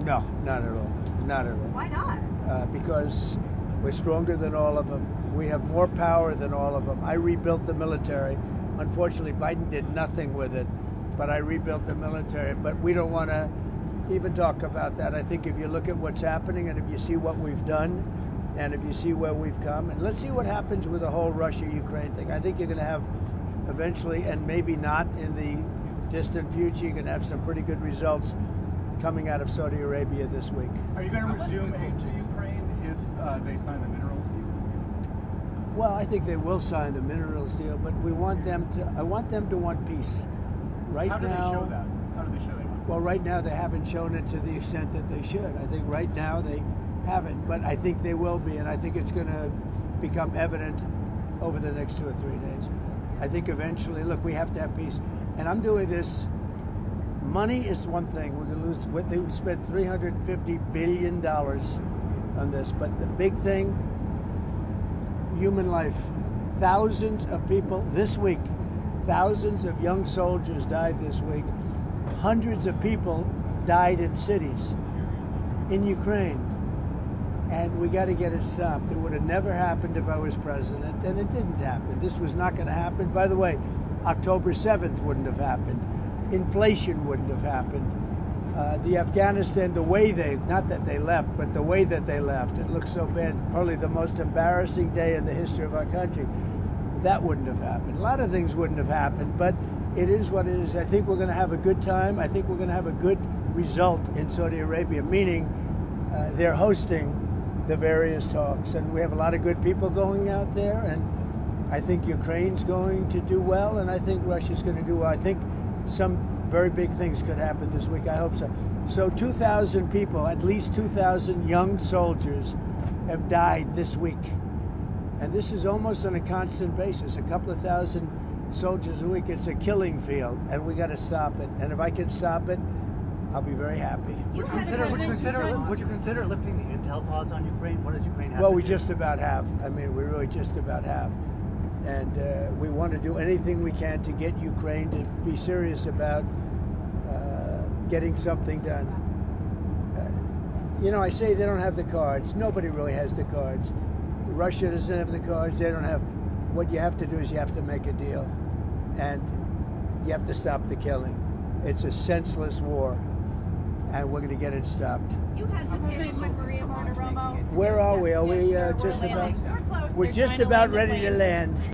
No, not at all. Not at all. Why not? Because we're stronger than all of them. We have more power than all of them. I rebuilt the military. Unfortunately, Biden did nothing with it, but I rebuilt the military. But we don't want to even talk about that. I think if you look at what's happening and if you see what we've done and if you see where we've come, and let's see what happens with the whole Russia-Ukraine thing. I think you're going to have eventually, and maybe not in the distant future, you're going to have some pretty good results coming out of Saudi Arabia this week. Are you going to resume aid to Ukraine if they sign the minerals deal? Well, I think they will sign the minerals deal, but we want them to. I want them to want peace. Right How do now, they show that? How do they show they want well, right now they haven't shown it to the extent that they should. I think right now they haven't, but I think they will be, and I think it's going to become evident over the next 2 or 3 days. I think eventually, look, we have to have peace, and I'm doing this. Money is one thing. We're going to lose. We spent $350 billion on this, but the big thing, human life. Thousands of people this week, thousands of young soldiers died this week. Hundreds of people died in cities in Ukraine. And we got to get it stopped. It would have never happened if I was president, and it didn't happen. This was not going to happen. By the way, October 7th wouldn't have happened. Inflation wouldn't have happened. The Afghanistan, the way they, not that they left, but the way that they left, it looks so bad. Probably the most embarrassing day in the history of our country. That wouldn't have happened. A lot of things wouldn't have happened, but it is what it is. I think we're going to have a good time. I think we're going to have a good result in Saudi Arabia, meaning they're hosting the various talks. And we have a lot of good people going out there, and I think Ukraine's going to do well, and I think Russia's going to do well. I think some very big things could happen this week. I hope so. So 2,000 people, at least 2,000 young soldiers have died this week. And this is almost on a constant basis, a couple of thousand soldiers a week. It's a killing field, and we got to stop it. And if I can stop it, I'll be very happy. Would you consider lifting the intel pause on Ukraine? What does Ukraine have Well, to we do? just about have. I mean, we really just about have. And we want to do anything we can to get Ukraine to be serious about getting something done. I say they don't have the cards. Nobody really has the cards. Russia doesn't have the cards. They don't have. What you have to do is you have to make a deal. And you have to stop the killing. It's a senseless war. And we're going to get it stopped. You hesitated with Maria Bartiromo. Where are we? Are we just about? We're just about ready to land.